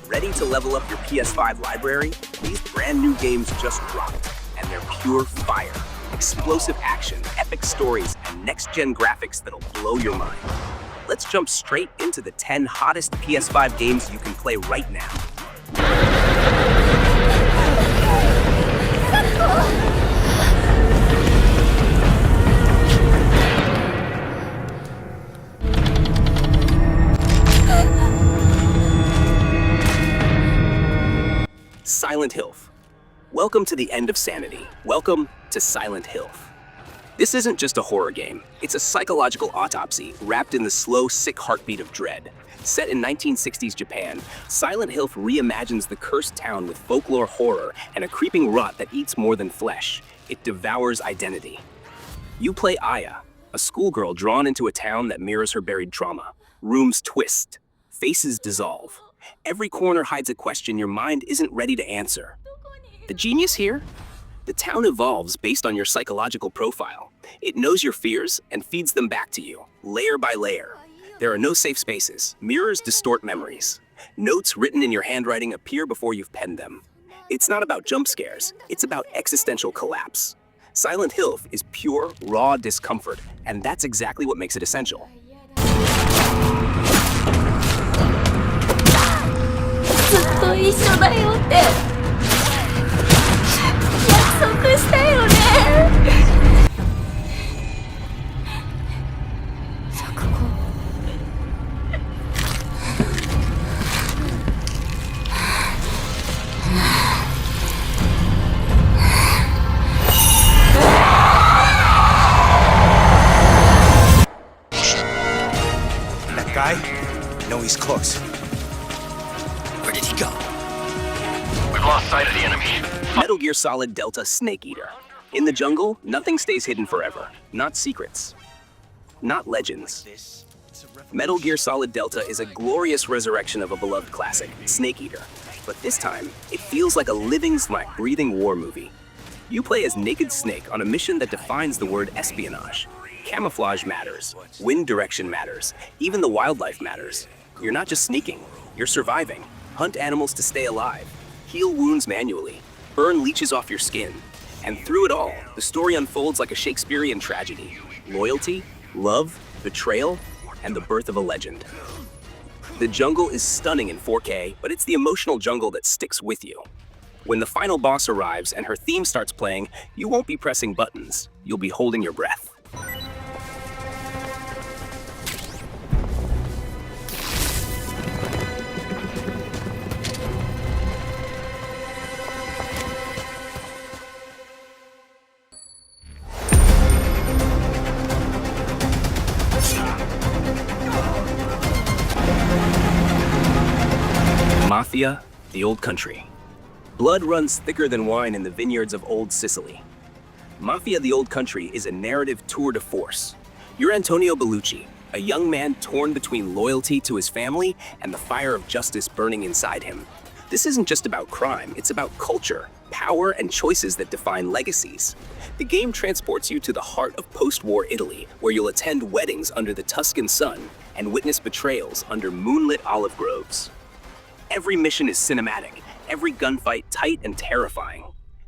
Ready to level up your PS5 library? These brand new games just dropped, and they're pure fire. Explosive action, epic stories, and next-gen graphics that'll blow your mind. Let's jump straight into the 10 hottest PS5 games you can play right now. Silent Hill. Welcome to the end of sanity. Welcome to Silent Hill. This isn't just a horror game. It's a psychological autopsy wrapped in the slow, sick heartbeat of dread. Set in 1960s Japan, Silent Hill reimagines the cursed town with folklore horror and a creeping rot that eats more than flesh. It devours identity. You play Aya, a schoolgirl drawn into a town that mirrors her buried trauma. Rooms twist, faces dissolve. Every corner hides a question your mind isn't ready to answer. The genius here? The town evolves based on your psychological profile. It knows your fears and feeds them back to you, layer by layer. There are no safe spaces. Mirrors distort memories. Notes written in your handwriting appear before you've penned them. It's not about jump scares. It's about existential collapse. Silent Hill is pure, raw discomfort, and that's exactly what makes it essential. ずっと一緒だよって約束したよね。錯誤。That guy? I know he's close. Where did he go? We've lost sight of the enemy. Metal Gear Solid Delta Snake Eater. In the jungle, nothing stays hidden forever. Not secrets. Not legends. Metal Gear Solid Delta is a glorious resurrection of a beloved classic, Snake Eater. But this time, it feels like a living, breathing war movie. You play as Naked Snake on a mission that defines the word espionage. Camouflage matters. Wind direction matters. Even the wildlife matters. You're not just sneaking, you're surviving. Hunt animals to stay alive, heal wounds manually, burn leeches off your skin. And through it all, the story unfolds like a Shakespearean tragedy. Loyalty, love, betrayal, and the birth of a legend. The jungle is stunning in 4K, but it's the emotional jungle that sticks with you. When the final boss arrives and her theme starts playing, you won't be pressing buttons, you'll be holding your breath. Mafia, the Old Country. Blood runs thicker than wine in the vineyards of Old Sicily. Mafia, the Old Country is a narrative tour de force. You're Antonio Bellucci, a young man torn between loyalty to his family and the fire of justice burning inside him. This isn't just about crime, it's about culture, power, and choices that define legacies. The game transports you to the heart of post-war Italy, where you'll attend weddings under the Tuscan sun and witness betrayals under moonlit olive groves. Every mission is cinematic, every gunfight tight and terrifying.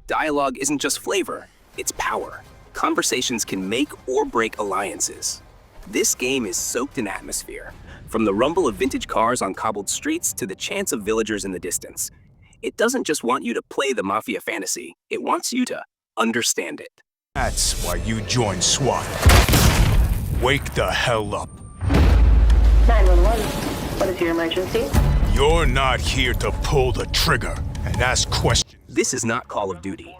Dialogue isn't just flavor, it's power. Conversations can make or break alliances. This game is soaked in atmosphere, from the rumble of vintage cars on cobbled streets to the chants of villagers in the distance. It doesn't just want you to play the Mafia fantasy, it wants you to understand it. That's why you joined SWAT. Wake the hell up. 911, what is your emergency? You're not here to pull the trigger and ask questions. This is not Call of Duty.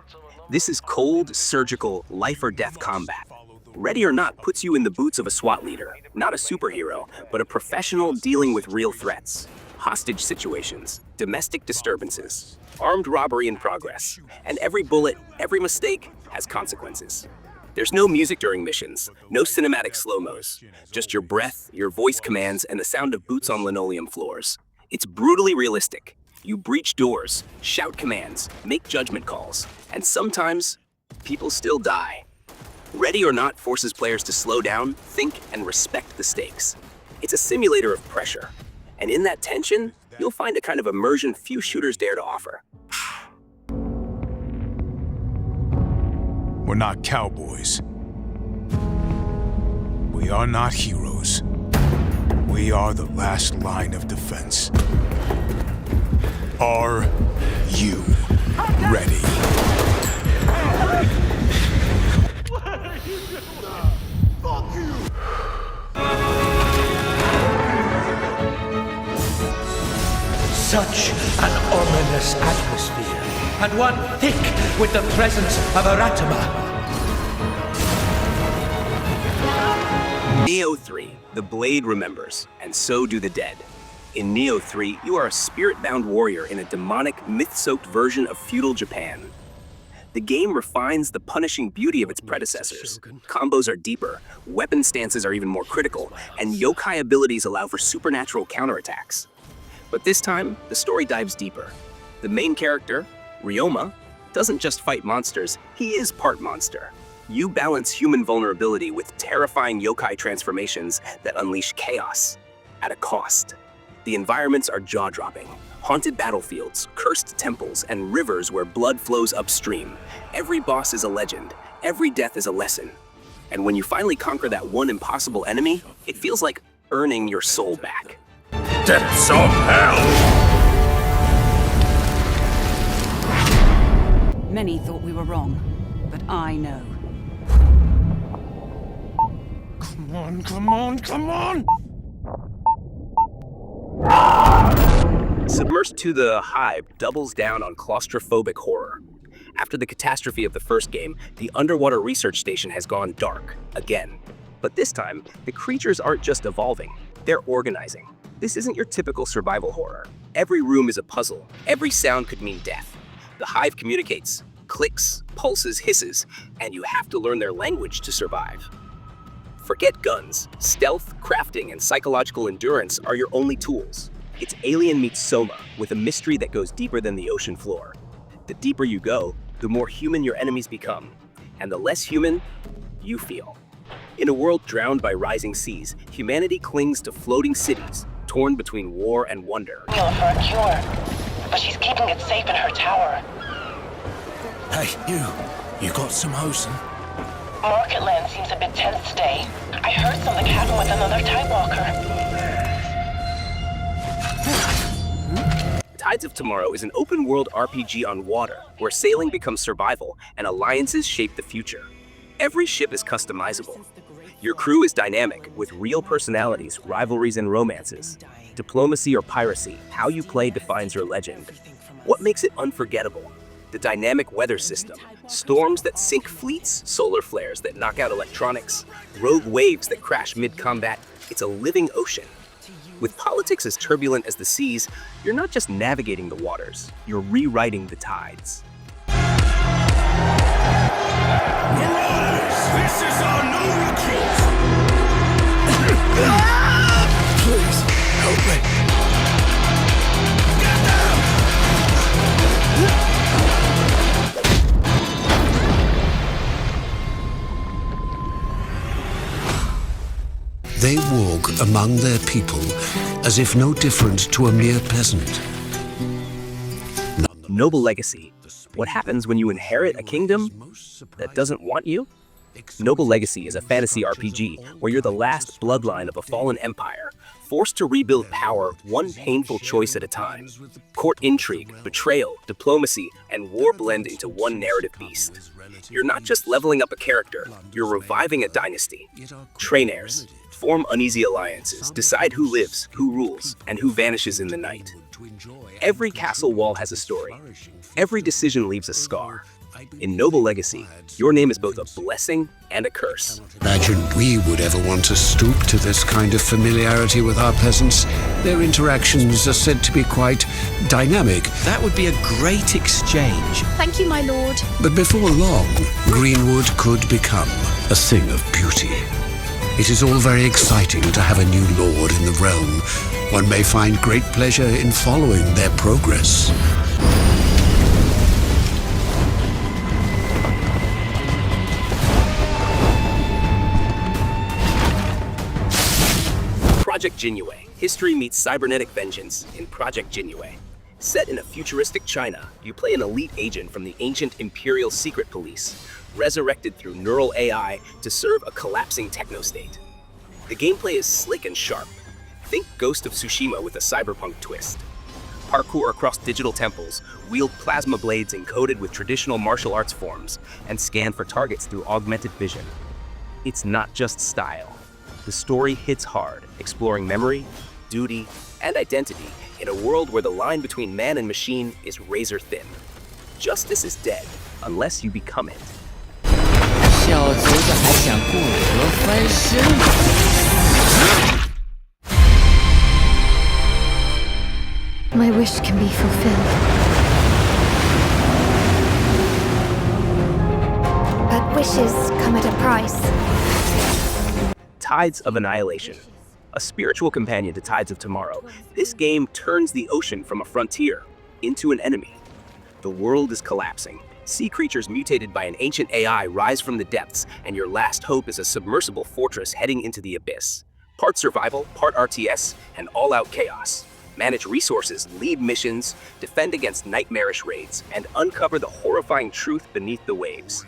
This is cold, surgical, life or death combat. Ready or Not puts you in the boots of a SWAT leader, not a superhero, but a professional dealing with real threats. Hostage situations, domestic disturbances, armed robbery in progress, and every bullet, every mistake has consequences. There's no music during missions, no cinematic slow-mos, just your breath, your voice commands, and the sound of boots on linoleum floors. It's brutally realistic. You breach doors, shout commands, make judgment calls, and sometimes people still die. Ready or Not forces players to slow down, think, and respect the stakes. It's a simulator of pressure. And in that tension, you'll find a kind of immersion few shooters dare to offer. We're not cowboys. We are not heroes. We are the last line of defense. Are you ready? Such an ominous atmosphere, and one thick with the presence of Eratama. Neo 3, the blade remembers, and so do the dead. In Neo 3, you are a spirit-bound warrior in a demonic, myth-soaked version of feudal Japan. The game refines the punishing beauty of its predecessors. Combos are deeper, weapon stances are even more critical, and yokai abilities allow for supernatural counterattacks. But this time, the story dives deeper. The main character, Ryoma, doesn't just fight monsters, he is part monster. You balance human vulnerability with terrifying yokai transformations that unleash chaos at a cost. The environments are jaw-dropping. Haunted battlefields, cursed temples, and rivers where blood flows upstream. Every boss is a legend. Every death is a lesson. And when you finally conquer that one impossible enemy, it feels like earning your soul back. Depths of hell! Many thought we were wrong, but I know. Come on, come on, come on! Submersed to the Hive doubles down on claustrophobic horror. After the catastrophe of the first game, the underwater research station has gone dark, again. But this time, the creatures aren't just evolving, they're organizing. This isn't your typical survival horror. Every room is a puzzle. Every sound could mean death. The Hive communicates, clicks, pulses, hisses, and you have to learn their language to survive. Forget guns. Stealth, crafting, and psychological endurance are your only tools. It's Alien meets Soma, with a mystery that goes deeper than the ocean floor. The deeper you go, the more human your enemies become, and the less human you feel. In a world drowned by rising seas, humanity clings to floating cities, torn between war and wonder. Formula for a cure, but she's keeping it safe in her tower. Hey, you got some hosen? Market land seems a bit tense today. I heard something happen with another Tidewalker. Tides of Tomorrow is an open-world RPG on water, where sailing becomes survival and alliances shape the future. Every ship is customizable. Your crew is dynamic, with real personalities, rivalries, and romances. Diplomacy or piracy, how you play defines your legend. What makes it unforgettable? The dynamic weather system. Storms that sink fleets, solar flares that knock out electronics, rogue waves that crash mid-combat. It's a living ocean. With politics as turbulent as the seas, you're not just navigating the waters, you're rewriting the tides. This is our new recruit! Please, help me. Get down! They walk among their people as if no different to a mere peasant. Noble Legacy. What happens when you inherit a kingdom that doesn't want you? Noble Legacy is a fantasy RPG where you're the last bloodline of a fallen empire, forced to rebuild power one painful choice at a time. Court intrigue, betrayal, diplomacy, and war blend into one narrative beast. You're not just leveling up a character, you're reviving a dynasty. Train heirs. Form uneasy alliances, decide who lives, who rules, and who vanishes in the night. Every castle wall has a story. Every decision leaves a scar. In Noble Legacy, your name is both a blessing and a curse. Imagine we would ever want to stoop to this kind of familiarity with our peasants. Their interactions are said to be quite dynamic. That would be a great exchange. Thank you, my lord. But before long, Greenwood could become a thing of beauty. It is all very exciting to have a new lord in the realm. One may find great pleasure in following their progress. Project Ginue. history meets cybernetic vengeance in Project Jinue. Set in a futuristic China, you play an elite agent from the ancient Imperial Secret Police, resurrected through neural AI to serve a collapsing techno-state. The gameplay is slick and sharp. Think Ghost of Tsushima with a cyberpunk twist. Parkour across digital temples, wield plasma blades encoded with traditional martial arts forms, and scan for targets through augmented vision. It's not just style. The story hits hard, exploring memory, duty, and identity in a world where the line between man and machine is razor thin. Justice is dead unless you become it. 小卒子还想过河翻身？ My wish can be fulfilled. But wishes come at a price. Tides of Annihilation. A spiritual companion to Tides of Tomorrow, this game turns the ocean from a frontier into an enemy. The world is collapsing. Sea creatures mutated by an ancient AI rise from the depths, and your last hope is a submersible fortress heading into the abyss. Part survival, part RTS, and all-out chaos. Manage resources, lead missions, defend against nightmarish raids, and uncover the horrifying truth beneath the waves.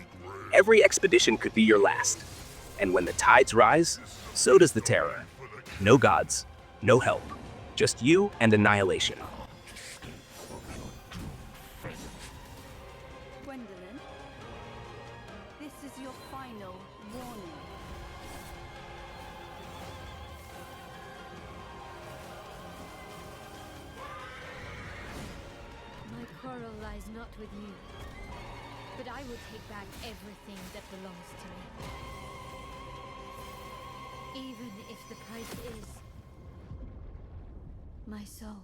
Every expedition could be your last. And when the tides rise, so does the terror. No gods, no help, just you and annihilation. Gwendolyn, this is your final warning. My quarrel lies not with you, but I will take back everything that belongs to me. Even if the price is my soul.